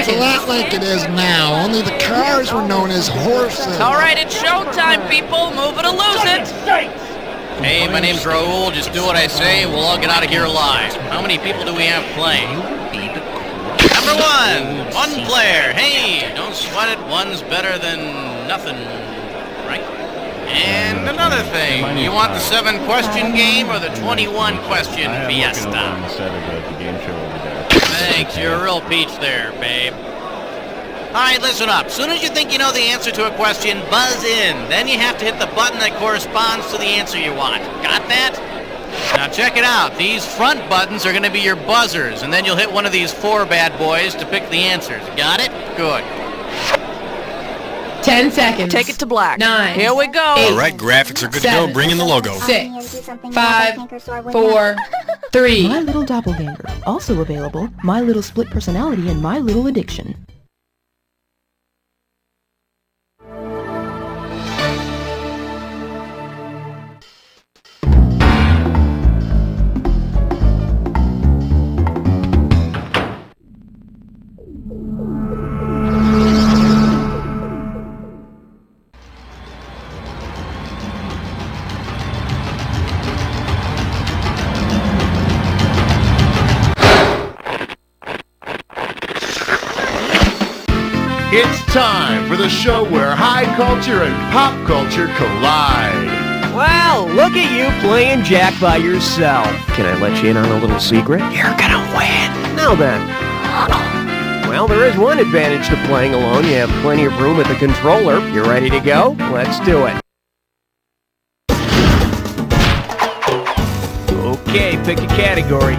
It's a lot like it is now, only the cars were known as horses. All right, it's showtime, people. Move it or lose it. Hey, my name's Raoul. Just do what I say, and we'll all get out of here alive. How many people do we have playing? Number one player. Hey, don't sweat it. One's better than nothing, right? And another thing, you want the 7-question game or the 21-question fiesta? Thanks, you're a real peach there, babe. All right, listen up. Soon as you think you know the answer to a question, buzz in. Then you have to hit the button that corresponds to the answer you want. Got that? Now check it out. These front buttons are going to be your buzzers, and then you'll hit one of these 4 bad boys to pick the answers. Got it? Good. 10 seconds. Take it to black. 9. Here we go. 8, all right, graphics are good 7, to go. Bring in the logo. 6, 5, 4, 3. My Little Doppelganger. Also available, My Little Split Personality and My Little Addiction. It's time for the show where high culture and pop culture collide. Well, look at you playing Jack by yourself. Can I let you in on a little secret? You're gonna win. Now then. Well, there is one advantage to playing alone. You have plenty of room at the controller. You ready to go? Let's do it. Okay, pick a category.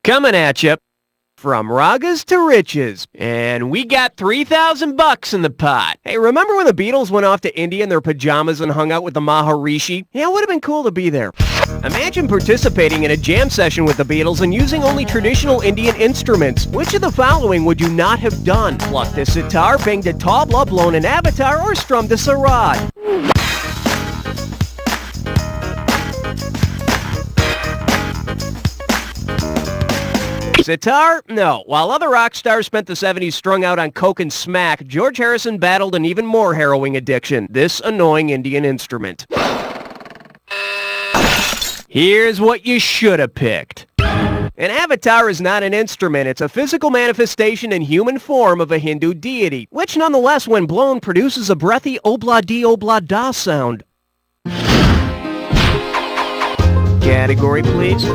Coming at you from ragas to riches, and we got $3,000 in the pot. Hey, remember when the Beatles went off to India in their pajamas and hung out with the Maharishi? Yeah, it would have been cool to be there. Imagine participating in a jam session with the Beatles and using only traditional Indian instruments. Which of the following would you not have done? Plucked a sitar, banged a tabla, blown an avatar, or strummed a sarod? Sitar? No. While other rock stars spent the 70s strung out on coke and smack, George Harrison battled an even more harrowing addiction, this annoying Indian instrument. Here's what you should have picked. An avatar is not an instrument. It's a physical manifestation in human form of a Hindu deity, which nonetheless, when blown, produces a breathy obla-di-obla-da sound. Category, please.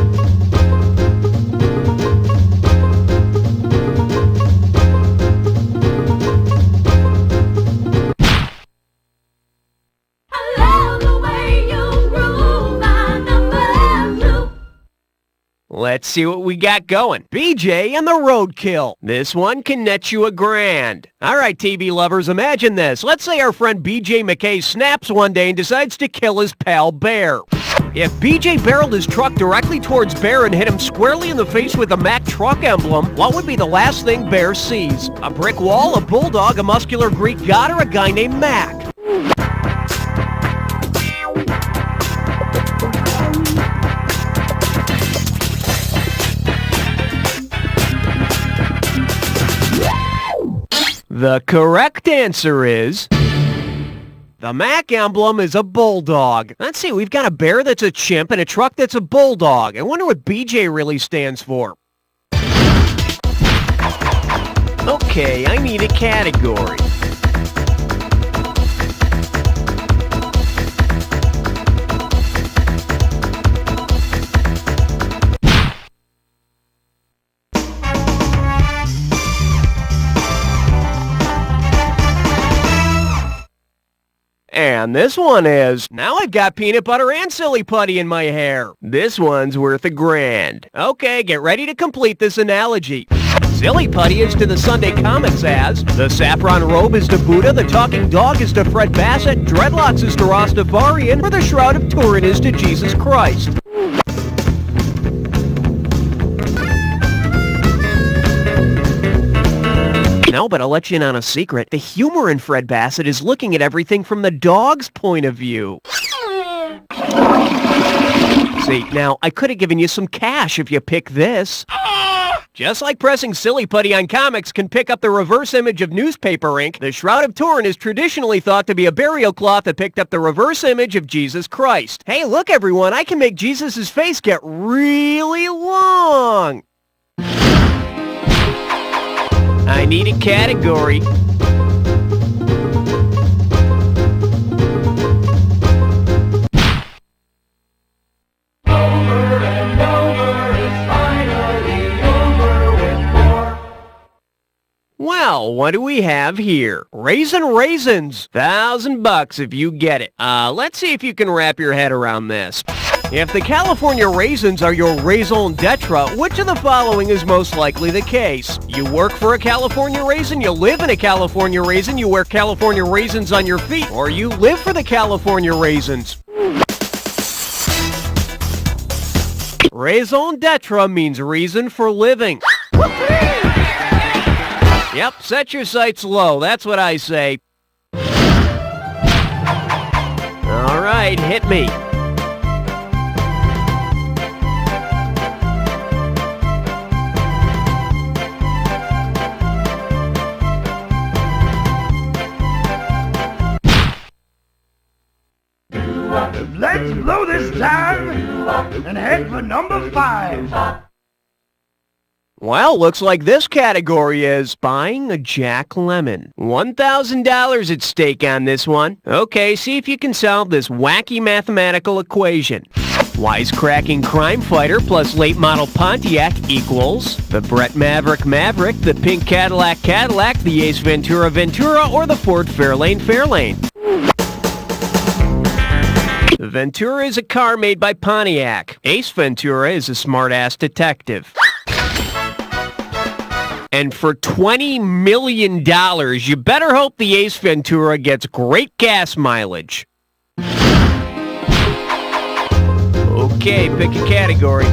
Let's see what we got going. BJ and the Roadkill. This one can net you $1,000. All right, TV lovers, imagine this. Let's say our friend BJ McKay snaps one day and decides to kill his pal Bear. If BJ barreled his truck directly towards Bear and hit him squarely in the face with a Mack truck emblem, what would be the last thing Bear sees? A brick wall, a bulldog, a muscular Greek god, or a guy named Mac? The correct answer is... the Mac emblem is a bulldog. Let's see, we've got a bear that's a chimp and a truck that's a bulldog. I wonder what BJ really stands for. Okay, I need a category. And this one is, now I've got peanut butter and silly putty in my hair. This one's worth $1,000. Okay, get ready to complete this analogy. Silly putty is to the Sunday comics as, the saffron robe is to Buddha, the talking dog is to Fred Bassett, dreadlocks is to Rastafarian, or the shroud of Turin is to Jesus Christ. No, but I'll let you in on a secret. The humor in Fred Bassett is looking at everything from the dog's point of view. See, now, I could have given you some cash if you pick this. Just like pressing silly putty on comics can pick up the reverse image of newspaper ink, the Shroud of Turin is traditionally thought to be a burial cloth that picked up the reverse image of Jesus Christ. Hey, look everyone, I can make Jesus' face get really long. I need a category. Well, what do we have here? Raisins. $1,000 if you get it. Let's see if you can wrap your head around this. If the California raisins are your raison d'etre, which of the following is most likely the case? You work for a California raisin, you live in a California raisin, you wear California raisins on your feet, or you live for the California raisins. Raison d'etre means reason for living. Yep, set your sights low. That's what I say. All right, hit me. Let's blow this time and head for number 5. Well, looks like this category is buying a Jack Lemmon. $1,000 at stake on this one. Okay, see if you can solve this wacky mathematical equation. Wisecracking crime fighter plus late model Pontiac equals the Brett Maverick, the pink Cadillac, the Ace Ventura, or the Ford Fairlane. The Ventura is a car made by Pontiac. Ace Ventura is a smart-ass detective. And for $20 million, you better hope the Ace Ventura gets great gas mileage. Okay, pick a category.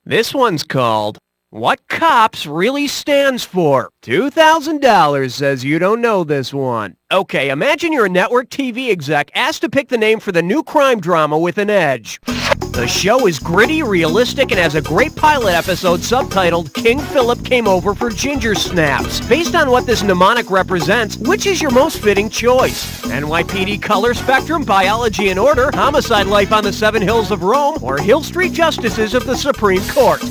This one's called What Cops Really Stands For. $2,000 says you don't know this one. Okay, imagine you're a network TV exec asked to pick the name for the new crime drama with an edge. The show is gritty, realistic, and has a great pilot episode subtitled King Philip Came Over for Ginger Snaps. Based on what this mnemonic represents, which is your most fitting choice? NYPD Color Spectrum, Biology and Order, Homicide Life on the Seven Hills of Rome, or Hill Street Justices of the Supreme Court?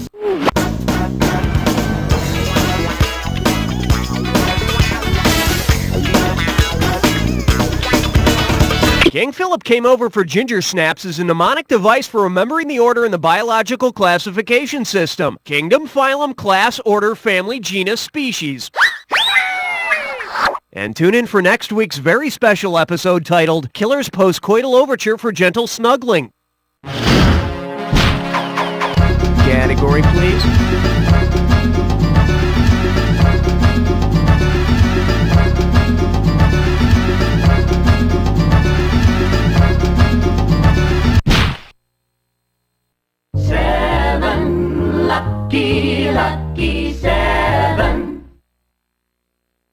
King Philip Came Over for Ginger Snaps is a mnemonic device for remembering the order in the biological classification system. Kingdom, phylum, class, order, family, genus, species. And tune in for next week's very special episode titled Killer's Postcoital Overture for Gentle Snuggling. Category, please. Lucky 7.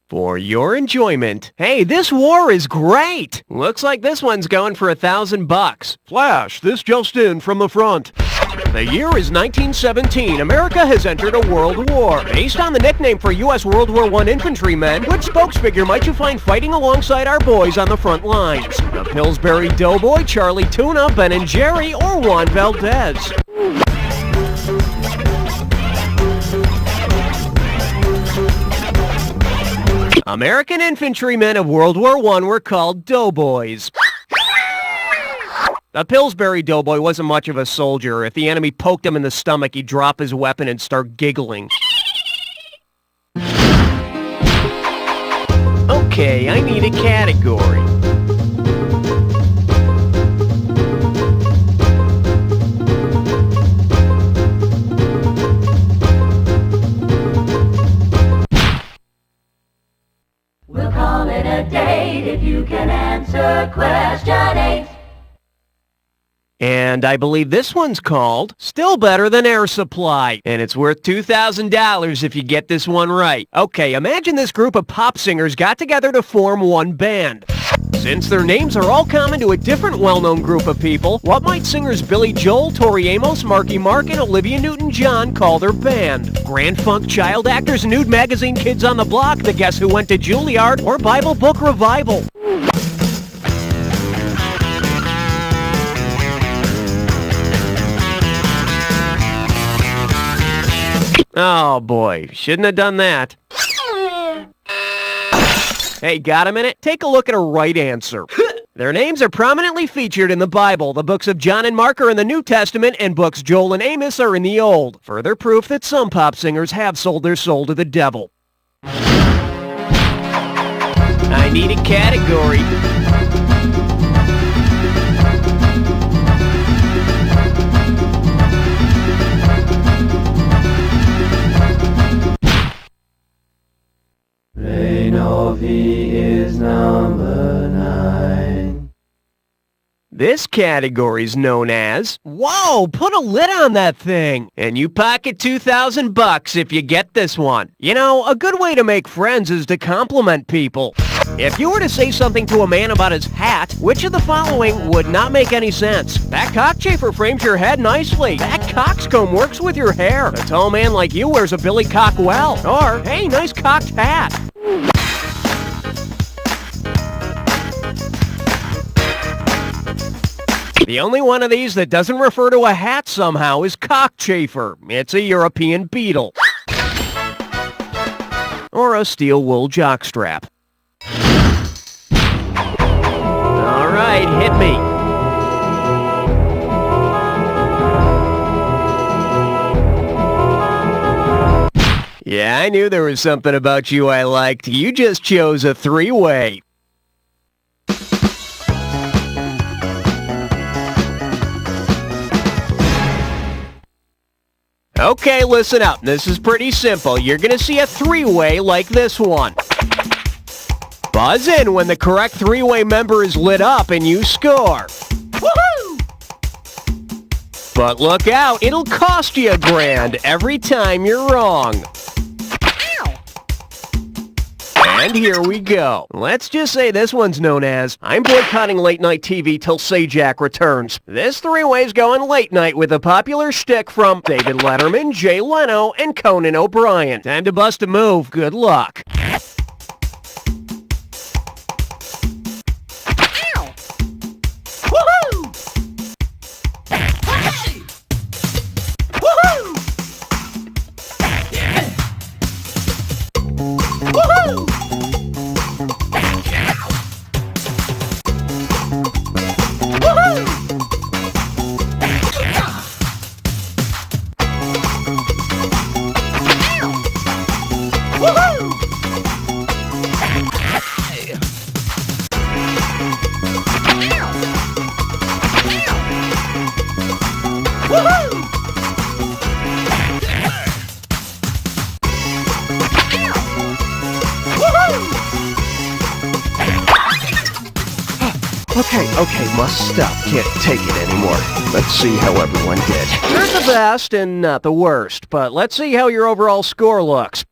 For your enjoyment, hey, this war is great! Looks like this one's going for $1,000. Flash, this just in from the front. The year is 1917. America has entered a world war. Based on the nickname for U.S. World War I infantrymen, which spokesfigure might you find fighting alongside our boys on the front lines? The Pillsbury Doughboy, Charlie Tuna, Ben and Jerry, or Juan Valdez? American infantrymen of World War I were called doughboys. The Pillsbury Doughboy wasn't much of a soldier. If the enemy poked him in the stomach, he'd drop his weapon and start giggling. Okay, I need a category. Answer question 8. And I believe this one's called Still Better Than Air Supply. And it's worth $2,000 if you get this one right. Okay, imagine this group of pop singers got together to form one band. Since their names are all common to a different well-known group of people, what might singers Billy Joel, Tori Amos, Marky Mark, and Olivia Newton-John call their band? Grand Funk Child Actors, Nude Magazine Kids on the Block, The Guess Who Went to Juilliard, or Bible Book Revival? Oh boy, shouldn't have done that. Hey, got a minute? Take a look at a right answer. Their names are prominently featured in the Bible. The books of John and Mark are in the New Testament, and books Joel and Amos are in the Old. Further proof that some pop singers have sold their soul to the devil. I need a category. They know he is number 9. This category's known as, whoa, put a lid on that thing. And you pocket $2,000 if you get this one. You know, a good way to make friends is to compliment people. If you were to say something to a man about his hat, which of the following would not make any sense? That cockchafer frames your head nicely. That coxcomb works with your hair. A tall man like you wears a billy cock well. Or, hey, nice cocked hat. The only one of these that doesn't refer to a hat somehow is cockchafer. It's a European beetle. Or a steel wool jockstrap. All right, hit me. Yeah, I knew there was something about you I liked. You just chose a three-way. Okay, listen up. This is pretty simple. You're going to see a three-way like this one. Buzz in when the correct three-way member is lit up and you score. Woohoo! But look out, it'll cost you $1,000 every time you're wrong. And here we go. Let's just say this one's known as, I'm boycotting late-night TV till Sajak returns. This three-way's going late night with a popular shtick from David Letterman, Jay Leno, and Conan O'Brien. Time to bust a move. Good luck. Okay, must stop. Can't take it anymore. Let's see how everyone did. You're the best and not the worst, but let's see how your overall score looks.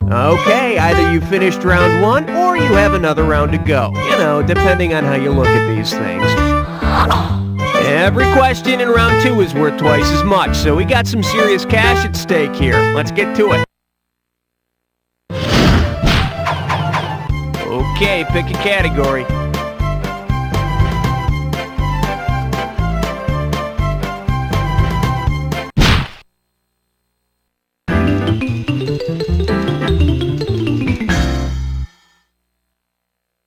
Okay, either you finished round 1 or you have another round to go. You know, depending on how you look at these things. Every question in round 2 is worth twice as much, so we got some serious cash at stake here. Let's get to it. Okay, pick a category.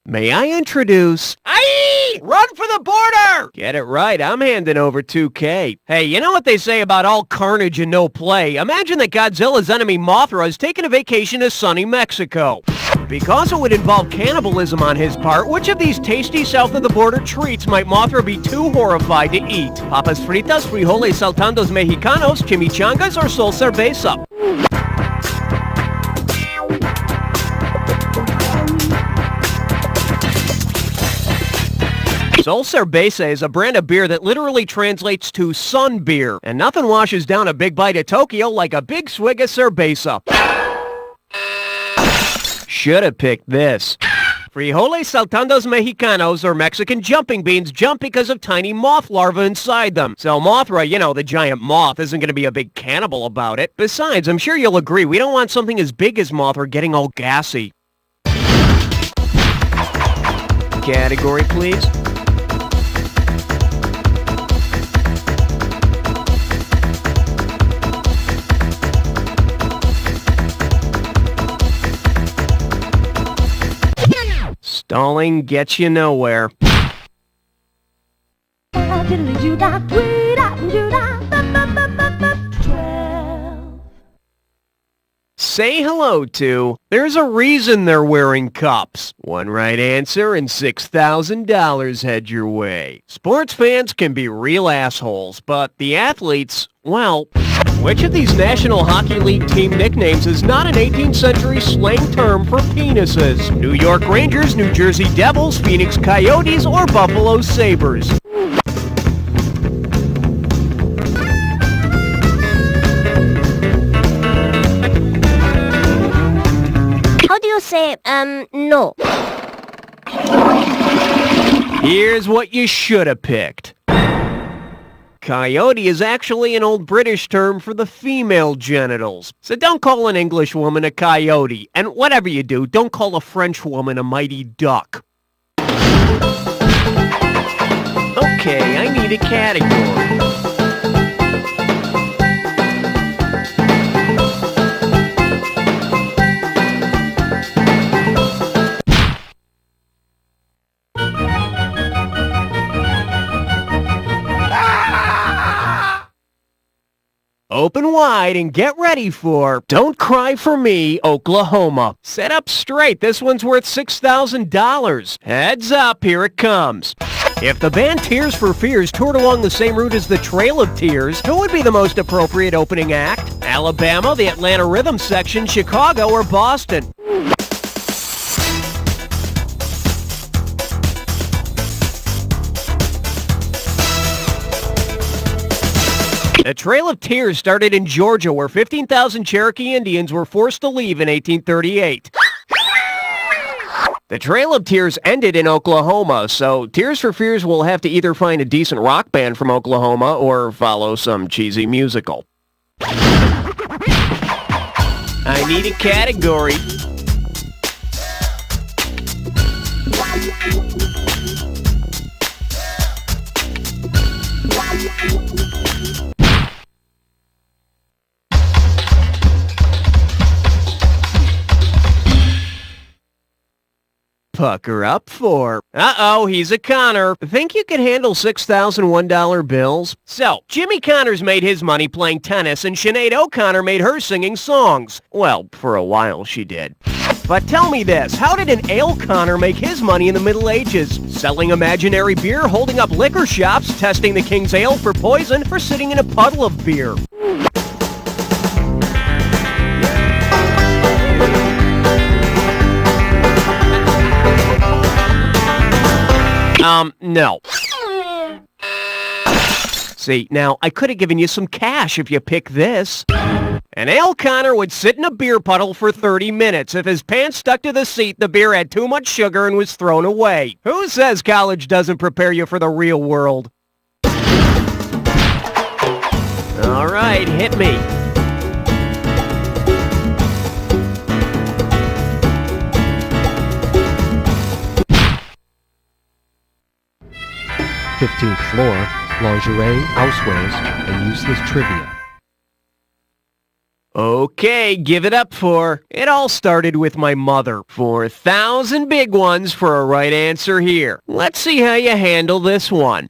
May I introduce... Aye! Run for the border! Get it right, I'm handing over $2K. Hey, you know what they say about all carnage and no play? Imagine that Godzilla's enemy Mothra is taking a vacation to sunny Mexico. Because it would involve cannibalism on his part, which of these tasty south-of-the-border treats might Mothra be too horrified to eat? Papas fritas, frijoles saltados mexicanos, chimichangas, or sol cerveza? Sol Cerveza is a brand of beer that literally translates to sun beer, and nothing washes down a big bite of Tokyo like a big swig of cerveza. Should have picked this. Frijoles saltandos mexicanos, or Mexican jumping beans, jump because of tiny moth larvae inside them. So Mothra, you know, the giant moth, isn't going to be a big cannibal about it. Besides, I'm sure you'll agree, we don't want something as big as Mothra getting all gassy. Category, please. Stalling gets you nowhere. Say hello to, there's a reason they're wearing cups. One right answer and $6,000 head your way. Sports fans can be real assholes, but the athletes, well, which of these National Hockey League team nicknames is not an 18th century slang term for penises? New York Rangers, New Jersey Devils, Phoenix Coyotes, or Buffalo Sabres? How do you say, no? Here's what you should have picked. Coyote is actually an old British term for the female genitals. So don't call an English woman a coyote. And whatever you do, don't call a French woman a mighty duck. Okay, I need a category. Open wide and get ready for Don't Cry For Me, Oklahoma. Set up straight, this one's worth $6,000. Heads up, here it comes. If the band Tears for Fears toured along the same route as the Trail of Tears, who would be the most appropriate opening act? Alabama, the Atlanta Rhythm Section, Chicago, or Boston? The Trail of Tears started in Georgia, where 15,000 Cherokee Indians were forced to leave in 1838. The Trail of Tears ended in Oklahoma, so Tears for Fears will have to either find a decent rock band from Oklahoma or follow some cheesy musical. I need a category. Pucker up for. Uh-oh, he's a Connor. Think you can handle $6,001 bills? So, Jimmy Connors made his money playing tennis, and Sinead O'Connor made hers singing songs. Well, for a while she did. But tell me this, how did an Ale Connor make his money in the Middle Ages? Selling imaginary beer, holding up liquor shops, testing the King's Ale for poison, or sitting in a puddle of beer? No. See, now, I could have given you some cash if you pick this. An Ale Connor would sit in a beer puddle for 30 minutes. If his pants stuck to the seat, the beer had too much sugar and was thrown away. Who says college doesn't prepare you for the real world? All right, hit me. "15th floor, lingerie, housewares, and useless trivia." Okay, give it up for. It all started with my mother. 4,000 big ones for a right answer here. Let's see how you handle this one.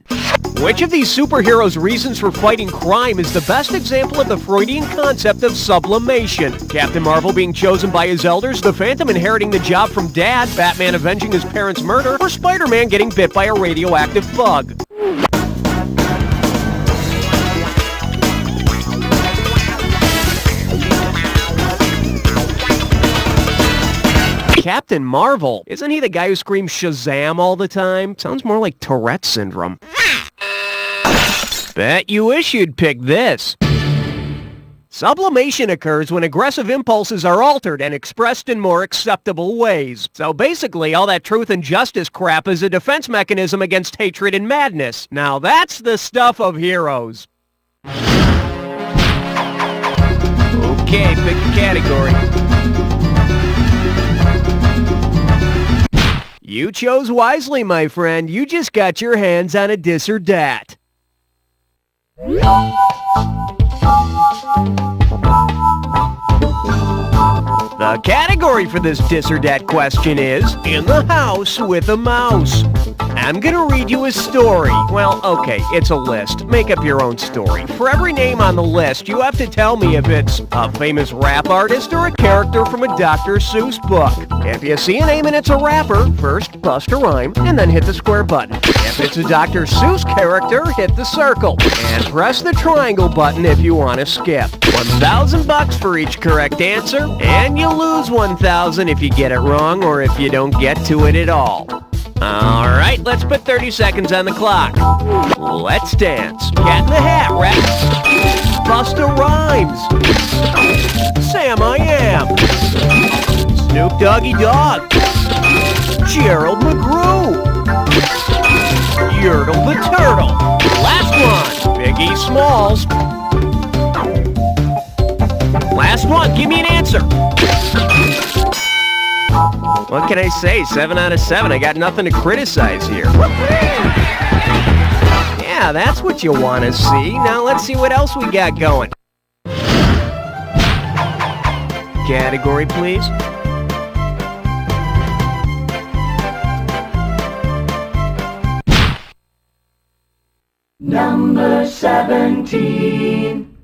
Which of these superheroes' reasons for fighting crime is the best example of the Freudian concept of sublimation? Captain Marvel being chosen by his elders, the Phantom inheriting the job from Dad, Batman avenging his parents' murder, or Spider-Man getting bit by a radioactive bug? Captain Marvel. Isn't he the guy who screams Shazam all the time? Sounds more like Tourette syndrome. Bet you wish you'd pick this. Sublimation occurs when aggressive impulses are altered and expressed in more acceptable ways. So basically, all that truth and justice crap is a defense mechanism against hatred and madness. Now that's the stuff of heroes. Okay, pick a category. You chose wisely, my friend. You just got your hands on a dis or dat. The category for this dis or dat question is In the House with a Mouse. I'm gonna read you a story. Well, okay, it's a list. Make up your own story. For every name on the list, you have to tell me if it's a famous rap artist or a character from a Dr. Seuss book. If you see a name and it's a rapper, first bust a rhyme and then hit the square button. If it's a Dr. Seuss character, hit the circle. And press the triangle button if you want to skip. $1,000 for each correct answer, and you lose $1,000 if you get it wrong or if you don't get to it at all. Alright, let's put 30 seconds on the clock. Let's dance. Cat in the Hat, rap. Busta Rhymes. Sam I Am. Snoop Doggy Dogg. Gerald McGrew. Yertle the Turtle. Last one. Biggie Smalls. Last one. Give me an answer. What can I say? 7 out of 7. I got nothing to criticize here. Yeah, that's what you want to see. Now let's see what else we got going. Category, please. Number 17.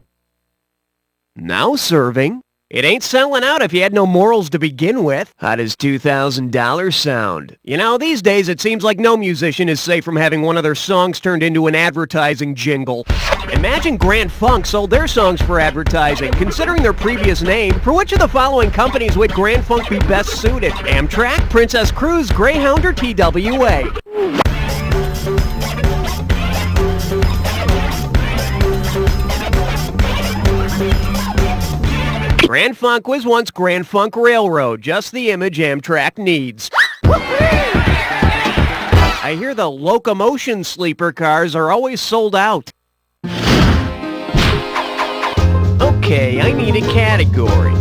Now serving. It ain't selling out if you had no morals to begin with. How does $2,000 sound? You know, these days it seems like no musician is safe from having one of their songs turned into an advertising jingle. Imagine Grand Funk sold their songs for advertising. Considering their previous name, for which of the following companies would Grand Funk be best suited? Amtrak, Princess Cruise, Greyhound, or TWA? Grand Funk was once Grand Funk Railroad, just the image Amtrak needs. I hear the locomotion sleeper cars are always sold out. Okay, I need a category.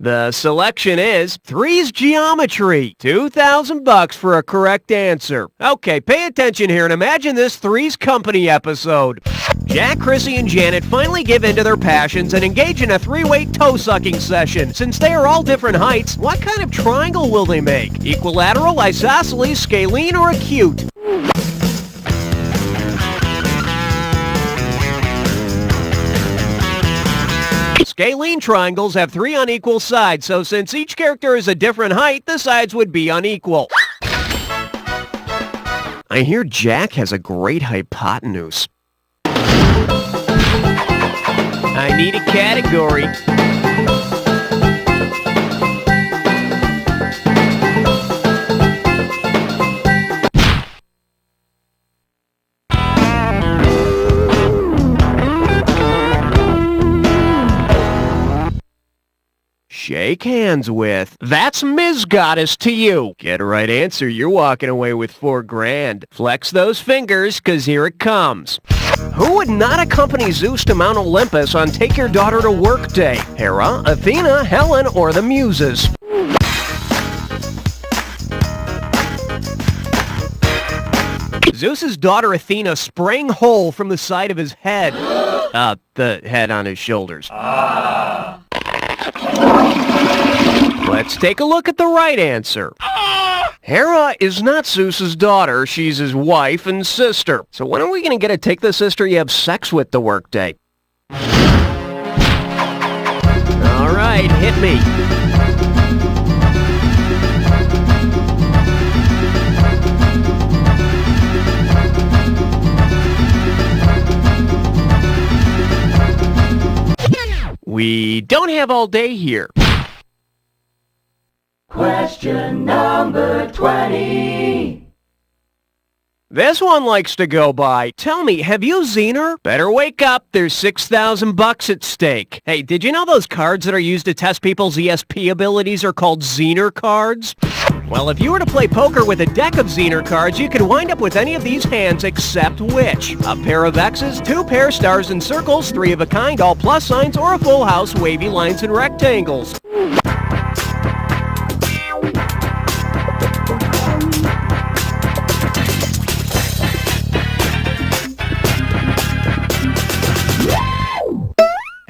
The selection is Three's Geometry. $2,000 for a correct answer. Okay, pay attention here and imagine this Three's Company episode. Jack, Chrissy, and Janet finally give in to their passions and engage in a three-way toe-sucking session. Since they are all different heights, what kind of triangle will they make? Equilateral, isosceles, scalene, or acute? Scalene triangles have 3 unequal sides, so since each character is a different height, the sides would be unequal. I hear Jack has a great hypotenuse. I need a category. Shake hands with. That's Ms. Goddess to you. Get a right answer, you're walking away with $4,000. Flex those fingers, cause here it comes. Who would not accompany Zeus to Mount Olympus on Take Your Daughter to Work Day? Hera, Athena, Helen, or the Muses? Zeus's daughter Athena sprang whole from the side of his head. The head on his shoulders. Let's take a look at the right answer. Hera is not Zeus's daughter, she's his wife and sister. So when are we going to get to take the sister you have sex with to work day? Alright, right, hit me. We don't have all day here. Question number 20. This one likes to go by. Tell me, have you seen her? Better wake up. There's $6,000 at stake. Hey, did you know those cards that are used to test people's ESP abilities are called Zener cards? Well, if you were to play poker with a deck of Zener cards, you could wind up with any of these hands except which? A pair of X's, 2 pair stars and circles, 3 of a kind, all plus signs, or a full house, wavy lines and rectangles.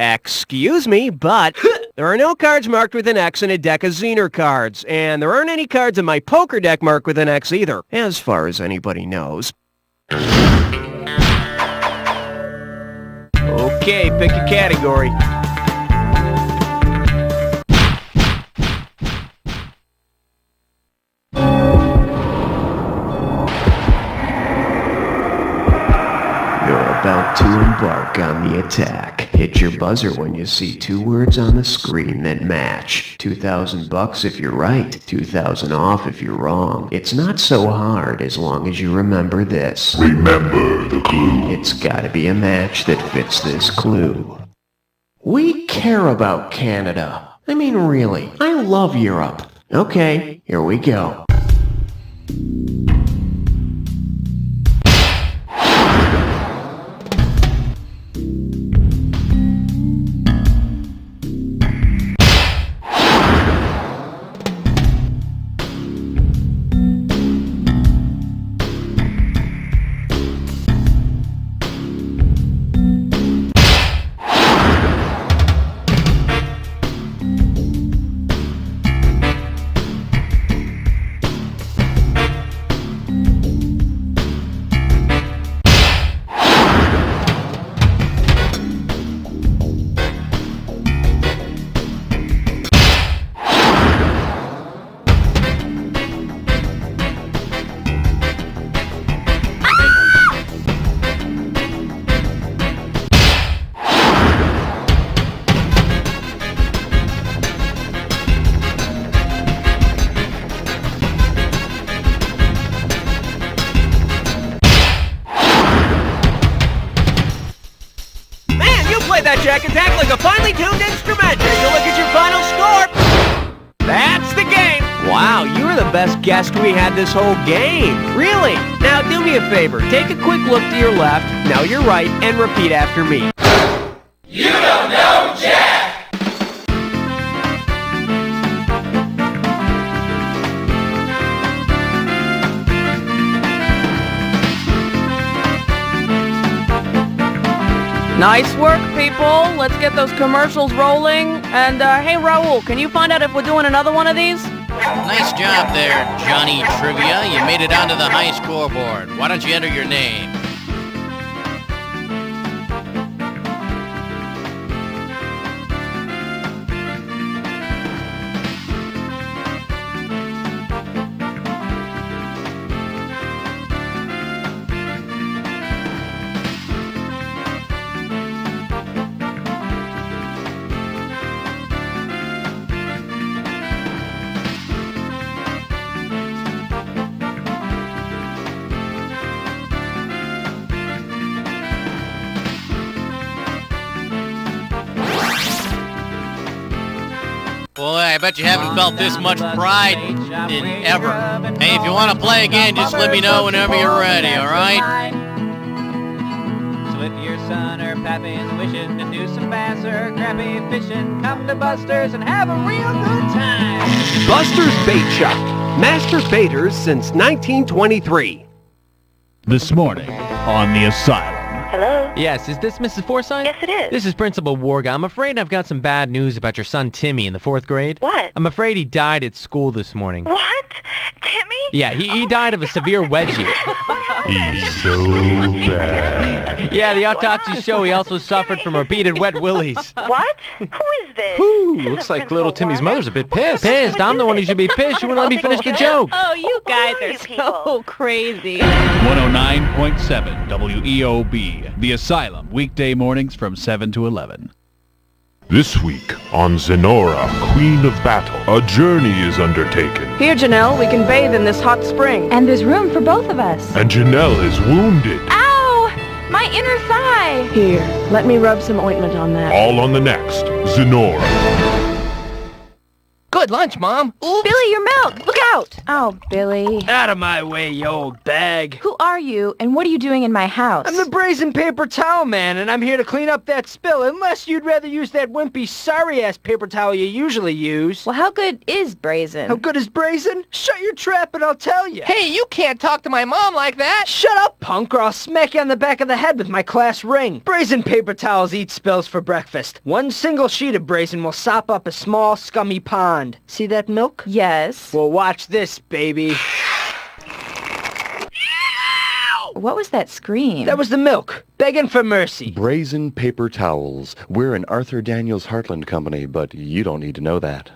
Excuse me, but there are no cards marked with an X in a deck of Zener cards, and there aren't any cards in my poker deck marked with an X either, as far as anybody knows. Okay, pick a category. About to embark on the attack. Hit your buzzer when you see 2 words on the screen that match. $2,000 if you're right, 2,000 off if you're wrong. It's not so hard as long as you remember this. Remember the clue. It's gotta be a match that fits this clue. We care about Canada. I mean, really, I love Europe. Okay, here we go. That Jack attack like a finely tuned instrument. Take a look at your final score. That's the game. Wow, you were the best guest we had this whole game. Really? Now do me a favor. Take a quick look to your left, now your right, and repeat after me. You don't know Jack! Nice work, people. Let's get those commercials rolling. And, hey, Raul, can you find out if we're doing another one of these? Nice job there, Johnny Trivia. You made it onto the high scoreboard. Why don't you enter your name? Boy, I bet you haven't felt this much pride in ever. Hey, if you want to play again, just let me know whenever you're ready, alright? So if your son or pappy's wishing to do some bass or crappie fishing, come to Buster's and have a real good time. Buster's Bait Shop. Master baiters since 1923. This morning on The Asylum. Hello? Yes, is this Mrs. Forsythe? Yes, it is. This is Principal Warga. I'm afraid I've got some bad news about your son Timmy in the 4th grade. What? I'm afraid he died at school this morning. What? Timmy? Yeah, he died of a severe wedgie. What happened? He's so bad. Yeah, the autopsy show he also suffered from repeated wet willies. What? Who is this? Ooh, looks like little Timmy's mother's a bit pissed. Pissed? I'm the one who should be pissed. You wouldn't let me finish the joke. Oh, you guys are so crazy. 109.7 WEOB, The Asylum, weekday mornings from 7 to 11. This week on Zenora, Queen of Battle, a journey is undertaken. Here, Janelle, we can bathe in this hot spring. And there's room for both of us. And Janelle is wounded. Ow! My inner thigh! Here, let me rub some ointment on that. All on the next Zenora. Good lunch, Mom. Oops. Billy, your milk! Look out! Oh, Billy. Out of my way, you old bag. Who are you, and what are you doing in my house? I'm the brazen paper towel man, and I'm here to clean up that spill, unless you'd rather use that wimpy, sorry-ass paper towel you usually use. Well, how good is brazen? How good is brazen? Shut your trap and I'll tell you. Hey, you can't talk to my mom like that. Shut up, punk, or I'll smack you on the back of the head with my class ring. Brazen paper towels eat spills for breakfast. One single sheet of brazen will sop up a small, scummy pond. See that milk? Yes. Well, watch this, baby. What was that scream? That was the milk, begging for mercy. Brazen paper towels. We're an Arthur Daniels Heartland company, but you don't need to know that.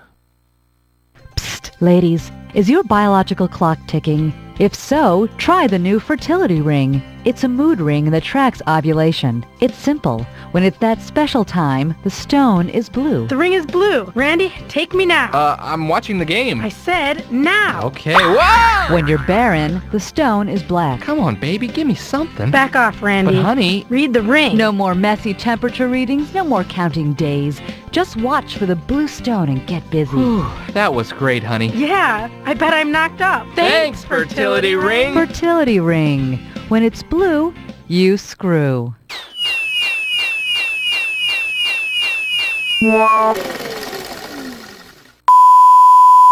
Psst, ladies, is your biological clock ticking? If so, try the new fertility ring. It's a mood ring that tracks ovulation. It's simple. When it's that special time, the stone is blue. The ring is blue. Randy, take me now. I'm watching the game. I said now. Okay, whoa! When you're barren, the stone is black. Come on, baby, give me something. Back off, Randy. But honey... Read the ring. No more messy temperature readings, no more counting days. Just watch for the blue stone and get busy. Whew, that was great, honey. Yeah, I bet I'm knocked up. Thanks, fertility ring. Fertility ring. When it's blue, you screw.